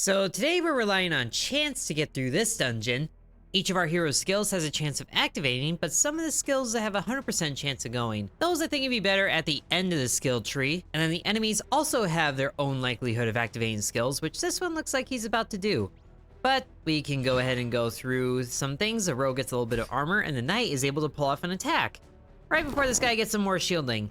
So today we're relying on chance to get through this dungeon. Each of our hero's skills has a chance of activating, but some of the skills have a 100% chance of going. Those I think would be better at the end of the skill tree, and then the enemies also have their own likelihood of activating skills, which this one looks like he's about to do. But we can go ahead and go through some things. The rogue gets a little bit of armor, and the knight is able to pull off an attack right before this guy gets some more shielding,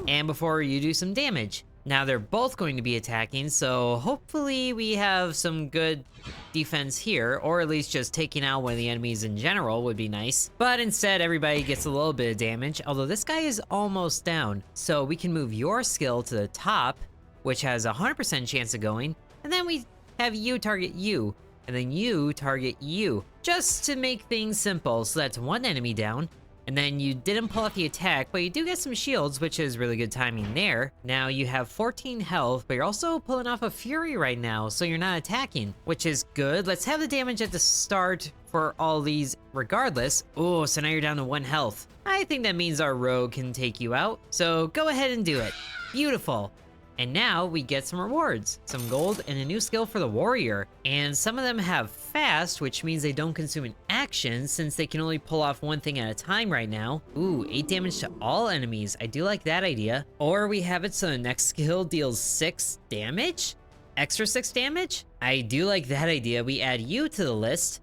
and before you do some damage. Now they're both going to be attacking, so hopefully we have some good defense here, or at least just taking out one of the enemies in general would be nice. But instead, everybody gets a little bit of damage, although this guy is almost down. So we can move your skill to the top, which has a 100% chance of going, and then we have you target you, and then you target you, just to make things simple. So that's one enemy down. And then you didn't pull off the attack, but you do get some shields, which is really good timing there. Now you have 14 health, but you're also pulling off a fury right now, so you're not attacking, which is good. Let's have the damage at the start for all these regardless. Oh, so now you're down to 1 health. I think that means our rogue can take you out, so go ahead and do it. Beautiful. And now we get some rewards, some gold, and a new skill for the warrior. And some of them have fast, which means they don't consume an action since they can only pull off one thing at a time right now. Ooh, 8 damage to all enemies. I do like that idea. Or we have it so the next skill deals 6 damage? Extra 6 damage? I do like that idea. We add you to the list,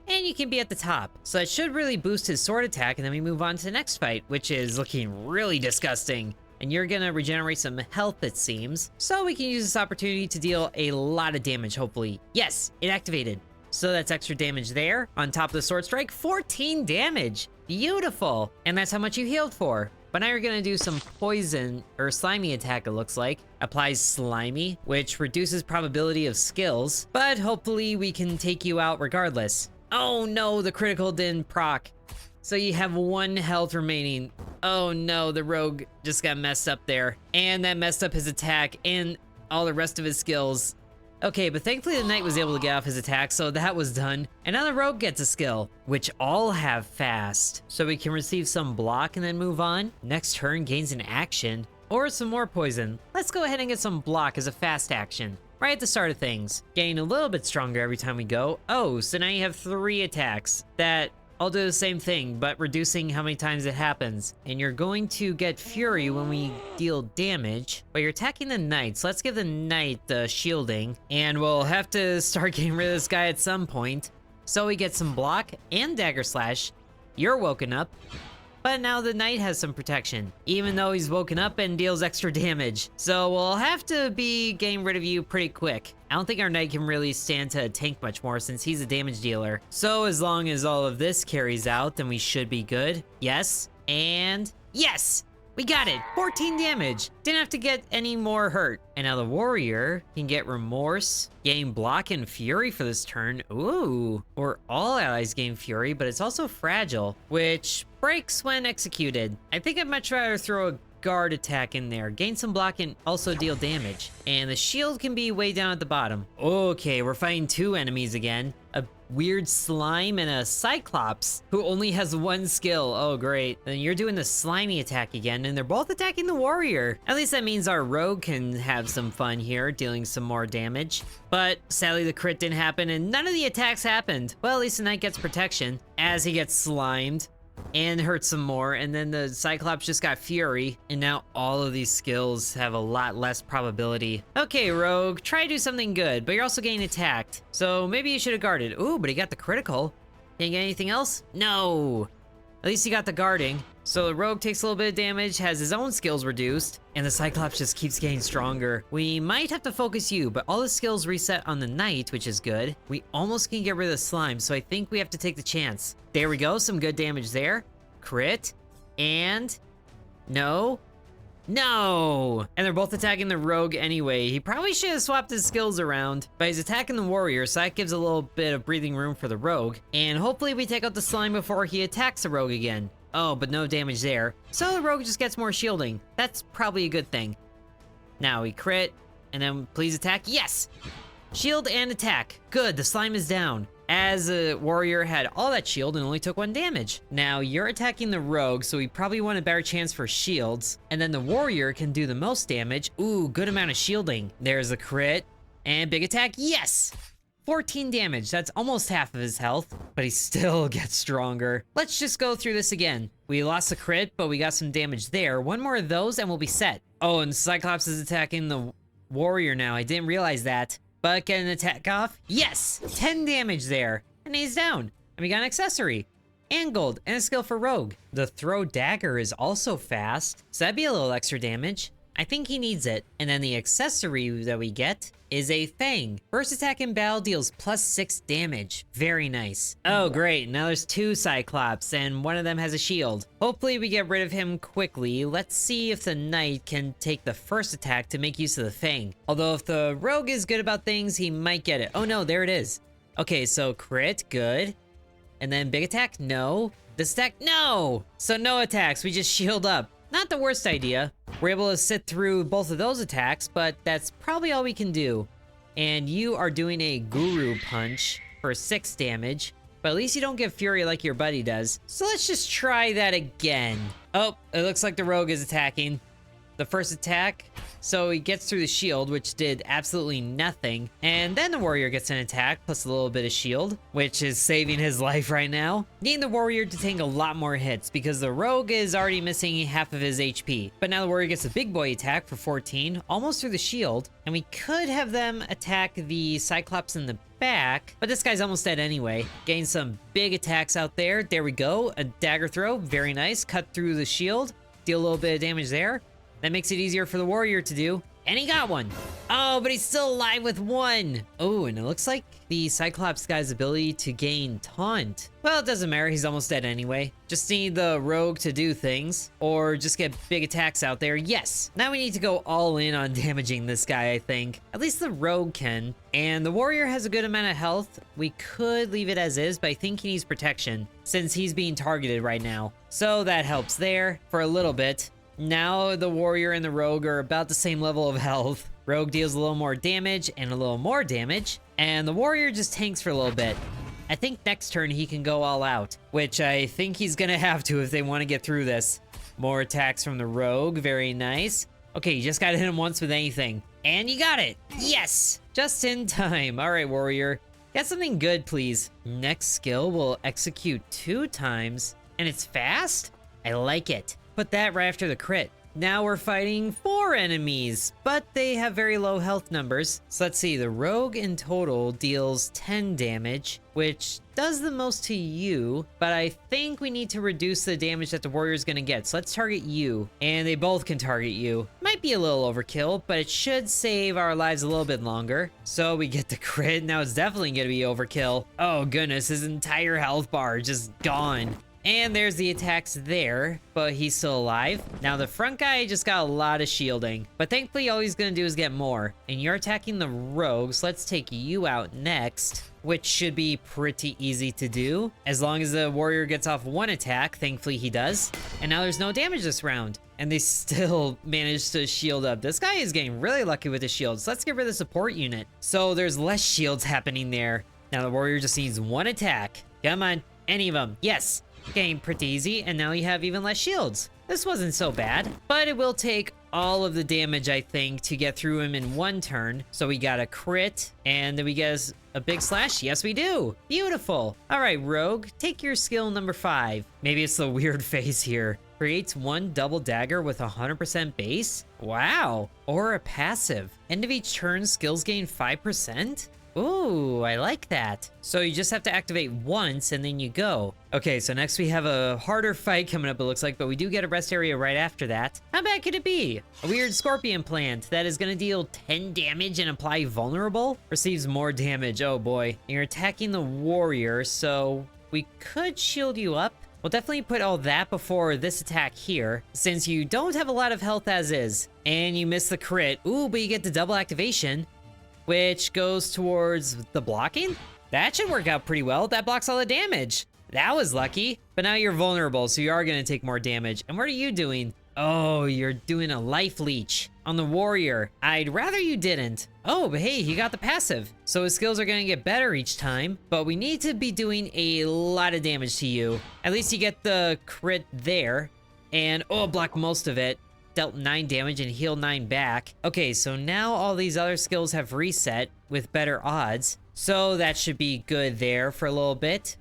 and you can be at the top. So that should really boost his sword attack, and then we move on to the next fight, which is looking really disgusting. And you're gonna regenerate some health, it seems. So we can use this opportunity to deal a lot of damage, hopefully. Yes, it activated. So that's extra damage there. On top of the sword strike, 14 damage. Beautiful. And that's how much you healed for. But now you're gonna do some poison or slimy attack, it looks like. Applies slimy, which reduces probability of skills. But hopefully we can take you out regardless. Oh no, the critical didn't proc. So you have 1 health remaining. Oh no, the rogue just got messed up there. And that messed up his attack and all the rest of his skills. Okay, but thankfully the knight was able to get off his attack, so that was done. And now the rogue gets a skill, which all have fast. So we can receive some block and then move on. Next turn gains an action, or some more poison. Let's go ahead and get some block as a fast action. Right at the start of things. Gain a little bit stronger every time we go. Oh, so now you have 3 attacks that I'll do the same thing, but reducing how many times it happens. And you're going to get Fury when we deal damage, but you're attacking the knight, so let's give the knight the shielding. And we'll have to start getting rid of this guy at some point. So we get some block and dagger slash. You're woken up. But now the knight has some protection, even though he's woken up and deals extra damage. So we'll have to be getting rid of you pretty quick. I don't think our knight can really stand to tank much more since he's a damage dealer. So as long as all of this carries out, then we should be good. Yes, and yes! We got it! 14 damage! Didn't have to get any more hurt. And now the warrior can get remorse, gain block and fury for this turn. Ooh, or all allies gain fury, but it's also fragile, which breaks when executed. I think I'd much rather throw a guard attack in there, gain some block and also deal damage. And the shield can be way down at the bottom. Okay, we're fighting 2 enemies again. A weird slime and a cyclops who only has 1 skill. Oh great. Then you're doing the slimy attack again, and they're both attacking the warrior. At least that means our rogue can have some fun here, dealing some more damage. But sadly the crit didn't happen and none of the attacks happened. Well, at least the knight gets protection as he gets slimed and hurt some more, and then the cyclops just got fury, and now all of these skills have a lot less probability. Okay, rogue, try to do something good, but you're also getting attacked, so maybe you should have guarded. Ooh, but he got the critical. Can you get anything else? No. At least he got the guarding. So the rogue takes a little bit of damage, has his own skills reduced, and the cyclops just keeps getting stronger. We might have to focus you, but all the skills reset on the knight, which is good. We almost can get rid of the slime, so I think we have to take the chance. There we go, some good damage there. Crit, and no. No! And they're both attacking the rogue anyway. He probably should have swapped his skills around, but he's attacking the warrior, so that gives a little bit of breathing room for the rogue. And hopefully we take out the slime before he attacks the rogue again. Oh, but no damage there. So the rogue just gets more shielding. That's probably a good thing. Now we crit, and then please attack. Yes! Shield and attack. Good, the slime is down. As a warrior had all that shield and only took 1 damage. Now you're attacking the rogue, so we probably want a better chance for shields. And then the warrior can do the most damage. Ooh, good amount of shielding. There's a crit. And big attack, yes! 14 damage, that's almost half of his health, but he still gets stronger. Let's just go through this again. We lost the crit, but we got some damage there. One more of those and we'll be set. Oh, and Cyclops is attacking the warrior now. I didn't realize that. But get an attack off? Yes! 10 damage there. And he's down. And we got an accessory. And gold, and a skill for rogue. The throw dagger is also fast, so that'd be a little extra damage. I think he needs it. And then the accessory that we get is a fang. First attack in battle deals +6 damage. Very nice. Oh great, now there's 2 Cyclops and one of them has a shield. Hopefully we get rid of him quickly. Let's see if the knight can take the first attack to make use of the fang. Although if the rogue is good about things, he might get it. Oh no, there it is. Okay, so crit, good. And then big attack, no. This attack, no! So no attacks, we just shield up. Not the worst idea. We're able to sit through both of those attacks, but that's probably all we can do. And you are doing a guru punch for 6 damage, but at least you don't get fury like your buddy does. So let's just try that again. Oh, it looks like the rogue is attacking. The first attack, so he gets through the shield, which did absolutely nothing. And then the warrior gets an attack, plus a little bit of shield, which is saving his life right now. Need the warrior to take a lot more hits, because the rogue is already missing half of his HP. But now the warrior gets a big boy attack for 14, almost through the shield. And we could have them attack the Cyclops in the back, but this guy's almost dead anyway. Getting some big attacks out there. There we go, a dagger throw, very nice. Cut through the shield, deal a little bit of damage there. That makes it easier for the warrior to do. And he got one. Oh, but he's still alive with 1. Oh, and it looks like the Cyclops guy's ability to gain taunt. Well, it doesn't matter. He's almost dead anyway. Just need the rogue to do things or just get big attacks out there. Yes. Now we need to go all in on damaging this guy, I think. At least the rogue can. And the warrior has a good amount of health. We could leave it as is, but I think he needs protection since he's being targeted right now. So that helps there for a little bit. Now the warrior and the rogue are about the same level of health. Rogue deals a little more damage and a little more damage, and the warrior just tanks for a little bit. I think next turn he can go all out, which I think he's gonna have to if they want to get through this. More attacks from the rogue, very nice. Okay, you just gotta hit him once with anything. And you got it! Yes! Just in time. Alright, warrior. Get something good, please. Next skill will execute 2 times, and it's fast? I like it. Put that right after the crit. Now we're fighting 4 enemies, but they have very low health numbers. So let's see, the rogue in total deals 10 damage, which does the most to you, but I think we need to reduce the damage that the warrior is gonna get. So let's target you, and they both can target you. Might be a little overkill, but it should save our lives a little bit longer. So we get the crit, now it's definitely gonna be overkill. Oh goodness, his entire health bar just gone. And there's the attacks there, but he's still alive. Now the front guy just got a lot of shielding, but thankfully all he's gonna do is get more. And you're attacking the rogues. Let's take you out next, which should be pretty easy to do. As long as the warrior gets off 1 attack, thankfully he does. And now there's no damage this round. And they still managed to shield up. This guy is getting really lucky with the shields. Let's get rid of the support unit. So there's less shields happening there. Now the warrior just needs 1 attack. Come on, any of them. Yes. Getting pretty easy, and now you have even less shields. This wasn't so bad, but it will take all of the damage, I think, to get through him in 1 turn. So we got a crit, and then we get a big slash. Yes, we do. Beautiful. All right, rogue, take your skill number 5. Maybe it's the weird face here. Creates 1 double dagger with 100% base. Wow. Or a passive. End of each turn, skills gain 5%. Ooh, I like that. So you just have to activate once and then you go. Okay, so next we have a harder fight coming up, it looks like, but we do get a rest area right after that. How bad could it be? A weird scorpion plant that is gonna deal 10 damage and apply vulnerable? Receives more damage, oh boy. You're attacking the warrior, so we could shield you up. We'll definitely put all that before this attack here, since you don't have a lot of health as is. And you miss the crit. Ooh, but you get the double activation, which goes towards the blocking? That should work out pretty well. That blocks all the damage. That was lucky. But now you're vulnerable, so you are gonna take more damage. And what are you doing? Oh, you're doing a life leech on the warrior. I'd rather you didn't. Oh, but hey, he got the passive. So his skills are gonna get better each time, but we need to be doing a lot of damage to you. At least you get the crit there. And, oh, block most of it. dealt 9 damage and healed 9 back. Okay, so now all these other skills have reset with better odds. So that should be good there for a little bit.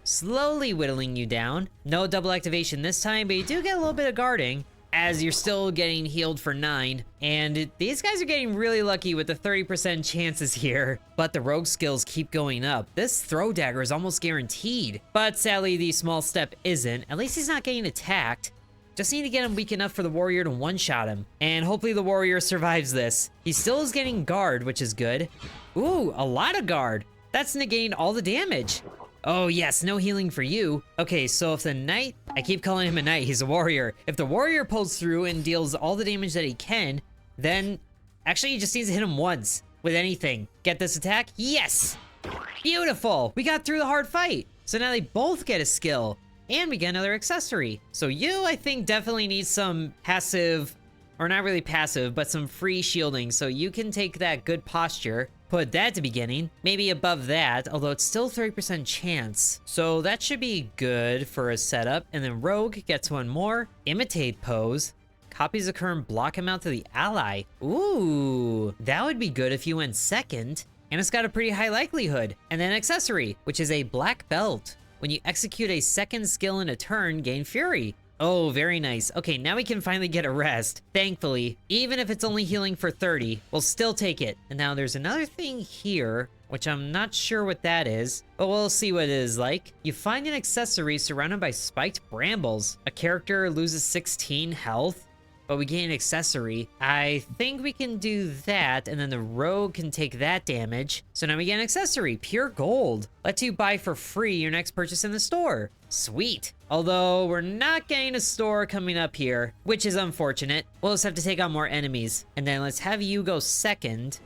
Slowly whittling you down. No double activation this time, but you do get a little bit of guarding, as you're still getting healed for 9. And these guys are getting really lucky with the 30% chances here. But the rogue skills keep going up. This throw dagger is almost guaranteed. But sadly, the small step isn't. At least he's not getting attacked. Just need to get him weak enough for the warrior to one-shot him. And hopefully the warrior survives this. He still is getting guard, which is good. Ooh, a lot of guard. That's negating all the damage. Oh yes, no healing for you. Okay, so if the knight, I keep calling him a knight, he's a warrior. If the warrior pulls through and deals all the damage that he can, then actually he just needs to hit him once with anything. Get this attack? Yes! Beautiful! We got through the hard fight. So now they both get a skill and we get another accessory. So you, I think, definitely need some passive, or not really passive, but some free shielding. So you can take that good posture, put that to beginning, maybe above that, although it's still 30% chance. So that should be good for a setup. And then Rogue gets one more. Imitate pose. Copies occur and block him out to the ally. Ooh, that would be good if you went second. And it's got a pretty high likelihood. And then accessory, which is a black belt. When you execute a second skill in a turn, gain fury. Oh, very nice. Okay, now we can finally get a rest. Thankfully, even if it's only healing for 30, we'll still take it. And now there's another thing here, which I'm not sure what that is, but we'll see what it is like. You find an accessory surrounded by spiked brambles. A character loses 16 health, but we gain an accessory. I think we can do that, and then the rogue can take that damage. So now we get an accessory, pure gold. Lets you buy for free your next purchase in the store. Sweet. Although we're not getting a store coming up here, which is unfortunate. We'll just have to take on more enemies. And then let's have you go second,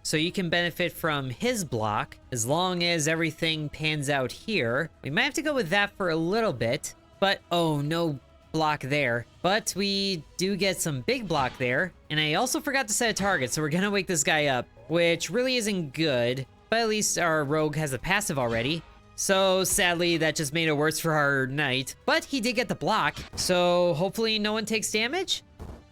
so you can benefit from his block, as long as everything pans out here. We might have to go with that for a little bit, but oh, no block there. But we do get some big block there. And I also forgot to set a target, so we're gonna wake this guy up, which really isn't good. But at least our rogue has a passive already. So sadly, that just made it worse for our knight. But he did get the block, so hopefully no one takes damage.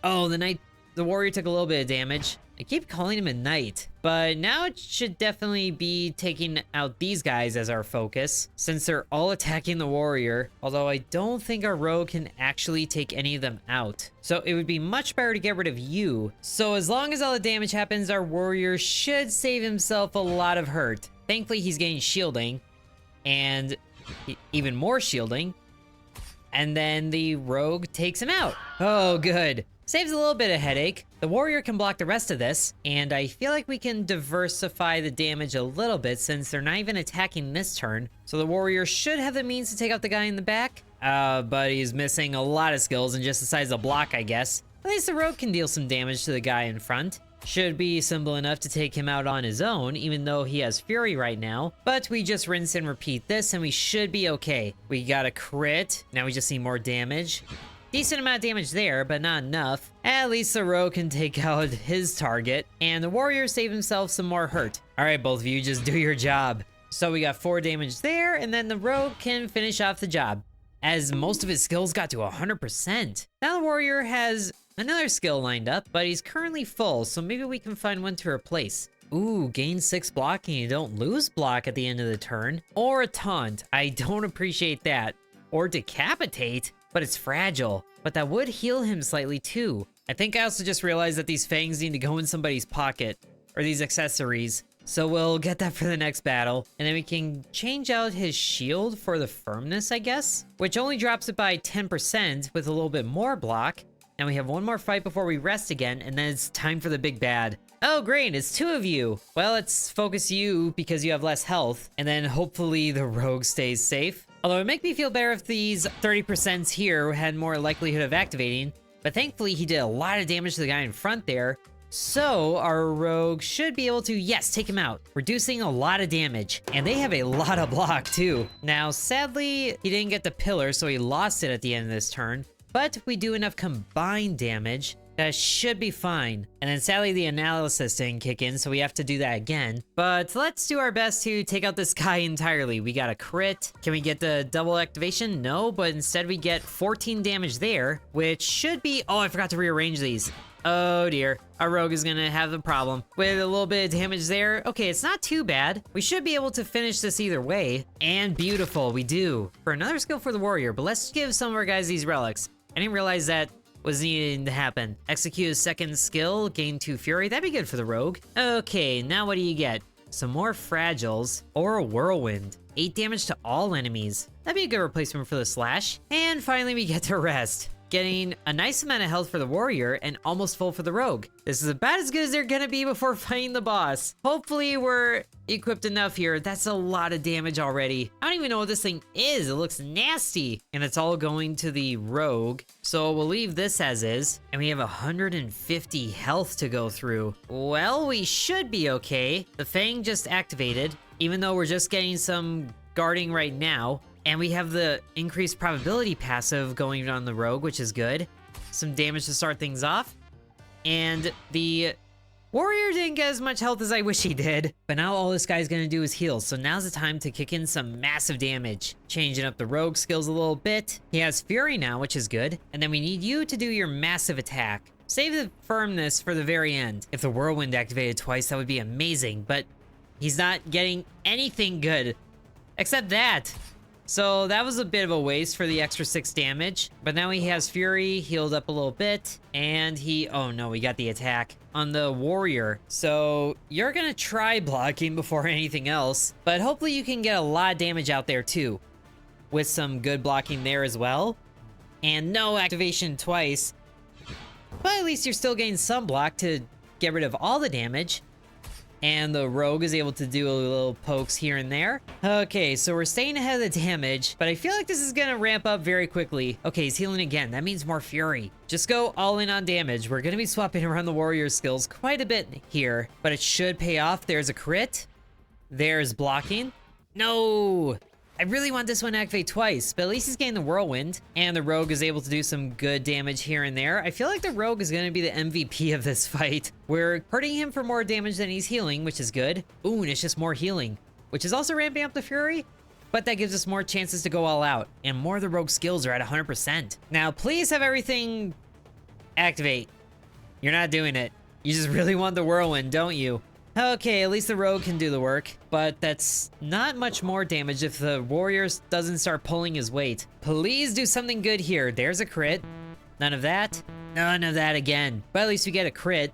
Oh, the warrior took a little bit of damage. I keep calling him a knight, but now it should definitely be taking out these guys as our focus, since they're all attacking the warrior, although I don't think our rogue can actually take any of them out. So it would be much better to get rid of you. So as long as all the damage happens, our warrior should save himself a lot of hurt. Thankfully, he's getting shielding, and even more shielding, and then the rogue takes him out. Oh, good. Saves a little bit of headache. The warrior can block the rest of this, and I feel like we can diversify the damage a little bit since they're not even attacking this turn. So the warrior should have the means to take out the guy in the back, but he's missing a lot of skills and just decides to block, I guess. At least the rogue can deal some damage to the guy in front. Should be simple enough to take him out on his own, even though he has fury right now. But we just rinse and repeat this, and we should be okay. We got a crit. Now we just need more damage. Decent amount of damage there, but not enough. At least the rogue can take out his target, and the warrior save himself some more hurt. All right, both of you, just do your job. So we got 4 damage there, and then the rogue can finish off the job, as most of his skills got to 100%. Now the warrior has another skill lined up, but he's currently full, so maybe we can find one to replace. Ooh, gain 6 block and you don't lose block at the end of the turn. Or a taunt. I don't appreciate that. Or decapitate, but it's fragile. But that would heal him slightly too. I think I also just realized that these fangs need to go in somebody's pocket, or these accessories. So we'll get that for the next battle. And then we can change out his shield for the firmness, I guess, which only drops it by 10% with a little bit more block. Now we have one more fight before we rest again, and then it's time for the big bad. Oh, great, it's 2 of you. Well, let's focus you because you have less health, and then hopefully the rogue stays safe. Although it would make me feel better if these 30% here had more likelihood of activating, but thankfully he did a lot of damage to the guy in front there. So our rogue should be able to, yes, take him out, reducing a lot of damage. And they have a lot of block too. Now, sadly, he didn't get the pillar, so he lost it at the end of this turn. But we do enough combined damage That should be fine. And then sadly the analysis didn't kick in, so we have to do that again. But let's do our best to take out this guy entirely. We got a crit. Can we get the double activation? No, but instead we get 14 damage there, which should be... Oh, I forgot to rearrange these. Oh dear, our rogue is gonna have a problem with a little bit of damage there. Okay, it's not too bad. We should be able to finish this either way. And beautiful, we do. For another skill for the warrior, but let's give some of our guys these relics. I didn't realize that was needing to happen. Execute a second skill, gain 2 fury. That'd be good for the rogue. Okay, now what do you get? Some more fragiles or a whirlwind. 8 damage to all enemies. That'd be a good replacement for the slash. And finally we get to rest, getting a nice amount of health for the warrior and almost full for the rogue. This is about as good as they're gonna be before fighting the boss. Hopefully we're equipped enough here. That's a lot of damage already. I don't even know what this thing is. It looks nasty. And it's all going to the rogue. So we'll leave this as is. And we have 150 health to go through. Well, we should be okay. The Fang just activated, even though we're just getting some guarding right now. And we have the increased probability passive going on the rogue, which is good. Some damage to start things off. And the warrior didn't get as much health as I wish he did. But now all this guy's gonna do is heal. So now's the time to kick in some massive damage. Changing up the rogue skills a little bit. He has fury now, which is good. And then we need you to do your massive attack. Save the firmness for the very end. If the whirlwind activated twice, that would be amazing. But he's not getting anything good. Except that. So that was a bit of a waste for the extra 6 damage, but now he has fury, healed up a little bit, and oh no, we got the attack on the warrior. So you're gonna try blocking before anything else, but hopefully you can get a lot of damage out there too, with some good blocking there as well. And no activation twice, but at least you're still getting some block to get rid of all the damage. And the rogue is able to do a little pokes here and there. Okay, so we're staying ahead of the damage, but I feel like this is gonna ramp up very quickly. Okay, he's healing again. That means more fury. Just go all in on damage. We're gonna be swapping around the warrior skills quite a bit here, but it should pay off. There's a crit. There's blocking. No! I really want this one to activate twice, but at least he's getting the whirlwind, and the rogue is able to do some good damage here and there. I feel like the rogue is going to be the MVP of this fight. We're hurting him for more damage than he's healing, which is good. Ooh, and it's just more healing, which is also ramping up the fury, but that gives us more chances to go all out, and more of the rogue skills are at 100%. Now, please have everything activate. You're not doing it. You just really want the whirlwind, don't you? Okay, at least the rogue can do the work, but that's not much more damage if the warrior doesn't start pulling his weight. Please do something good here. There's a crit. None of that. None of that again. But at least we get a crit.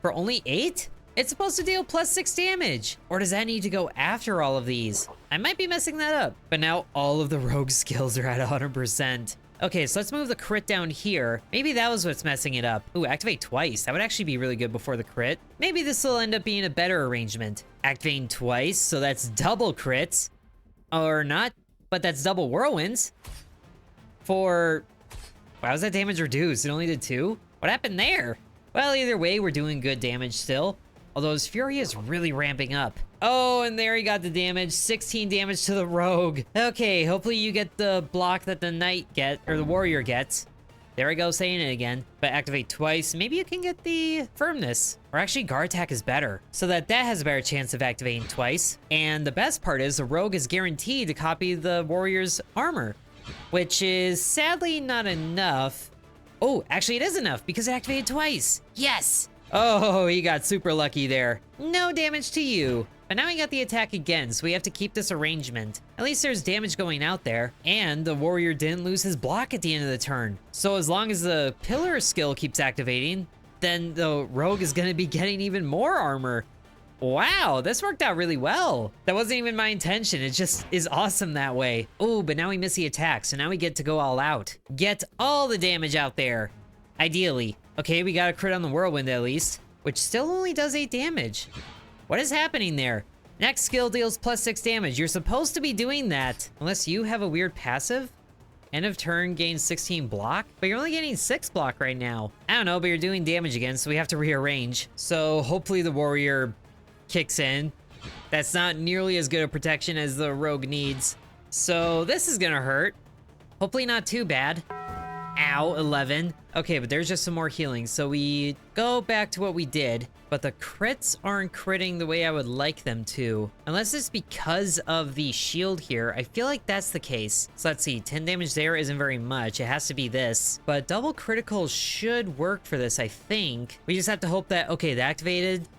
For only 8? It's supposed to deal plus 6 damage. Or does that need to go after all of these? I might be messing that up. But now all of the rogue skills are at 100%. Okay, so let's move the crit down here. Maybe that was what's messing it up. Ooh, activate twice. That would actually be really good before the crit. Maybe this will end up being a better arrangement. Activating twice, so that's double crits. Or not, but that's double whirlwinds. For... Why was that damage reduced? It only did 2? What happened there? Well, either way, we're doing good damage still. Although his fury is really ramping up. Oh, and there he got the damage. 16 damage to the rogue. Okay, hopefully you get the block that the knight or the warrior gets. There I go, saying it again. But activate twice. Maybe you can get the firmness. Or actually, guard attack is better. So that has a better chance of activating twice. And the best part is the rogue is guaranteed to copy the warrior's armor, which is sadly not enough. Oh, actually it is enough because it activated twice. Yes! Oh, he got super lucky there. No damage to you. But now he got the attack again, so we have to keep this arrangement. At least there's damage going out there. And the warrior didn't lose his block at the end of the turn. So as long as the pillar skill keeps activating, then the rogue is gonna be getting even more armor. Wow, this worked out really well. That wasn't even my intention. It just is awesome that way. Oh, but now we miss the attack, so now we get to go all out. Get all the damage out there. Ideally. Okay, we got a crit on the whirlwind at least, which still only does 8 damage. What is happening there? Next skill deals plus 6 damage. You're supposed to be doing that. Unless you have a weird passive. End of turn gains 16 block, but you're only getting 6 block right now. I don't know, but you're doing damage again, so we have to rearrange. So hopefully the warrior kicks in. That's not nearly as good a protection as the rogue needs. So this is gonna hurt. Hopefully not too bad. Ow, 11. Okay, but there's just some more healing. So we go back to what we did, but the crits aren't critting the way I would like them to. Unless it's because of the shield here. I feel like that's the case. So let's see, 10 damage there isn't very much. It has to be this. But double critical should work for this, I think. We just have to hope that, okay, that activated.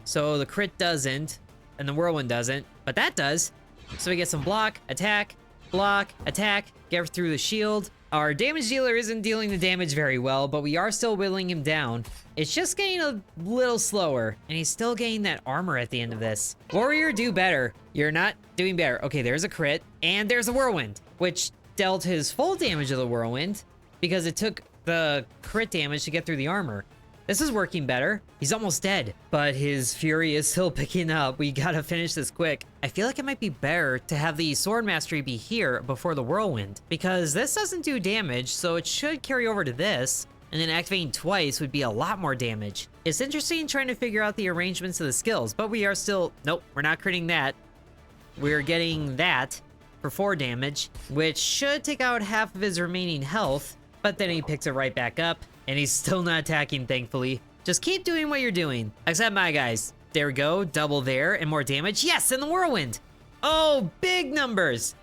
So the crit doesn't, and the whirlwind doesn't, but that does. So we get some block, attack, get through the shield. Our damage dealer isn't dealing the damage very well, but we are still whittling him down. It's just getting a little slower, and he's still getting that armor at the end of this. Warrior, do better. You're not doing better. Okay, there's a crit, and there's a whirlwind, which dealt his full damage of the whirlwind because it took the crit damage to get through the armor. This is working better. He's almost dead, but his fury is still picking up. We gotta finish this quick. I feel like it might be better to have the sword mastery be here before the whirlwind, because this doesn't do damage, so it should carry over to this, and then activating twice would be a lot more damage. It's interesting trying to figure out the arrangements of the skills, but we are still, nope, we're not critting that. We're getting that for 4 damage, which should take out half of his remaining health, but then he picks it right back up. And he's still not attacking, thankfully. Just keep doing what you're doing. Except my guys. There we go. Double there and more damage. Yes, and the whirlwind. Oh, big numbers.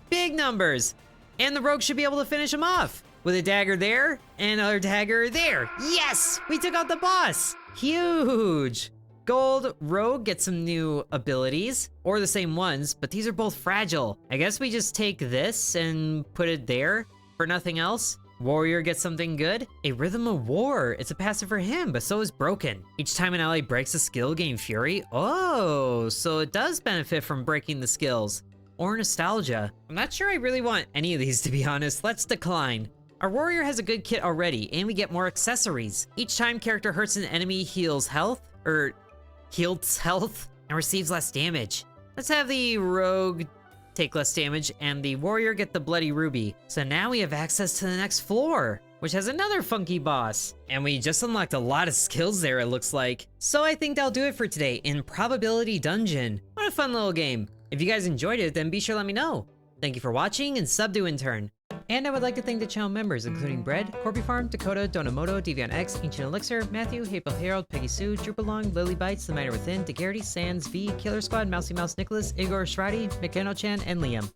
Big numbers. And the rogue should be able to finish him off. With a dagger there and another dagger there. Yes, we took out the boss. Huge. Gold rogue gets some new abilities. Or the same ones, but these are both fragile. I guess we just take this and put it there for nothing else. Warrior gets something good. A Rhythm of War. It's a passive for him, but so is Broken. Each time an ally breaks a skill, gain Fury. Oh, so it does benefit from breaking the skills. Or Nostalgia. I'm not sure I really want any of these, to be honest. Let's decline. Our warrior has a good kit already, and we get more accessories. Each time character hurts an enemy, heals health, and receives less damage. Let's have the rogue take less damage, and the warrior get the bloody ruby. So now we have access to the next floor, which has another funky boss. And we just unlocked a lot of skills there, it looks like. So I think that'll do it for today in Probability Dungeon. What a fun little game. If you guys enjoyed it, then be sure to let me know. Thank you for watching, and sub to Intern. And I would like to thank the channel members, including Bread, Corby Farm, Dakota, Donamoto, Deviant X, Ancient Elixir, Matthew, Haple Harold, Peggy Sue, Drupalong, Lily Bites, The Miner Within, DeGarity, Sands, V, Killer Squad, Mousy Mouse Nicholas, Igor Shradi, McKenna Chan, and Liam.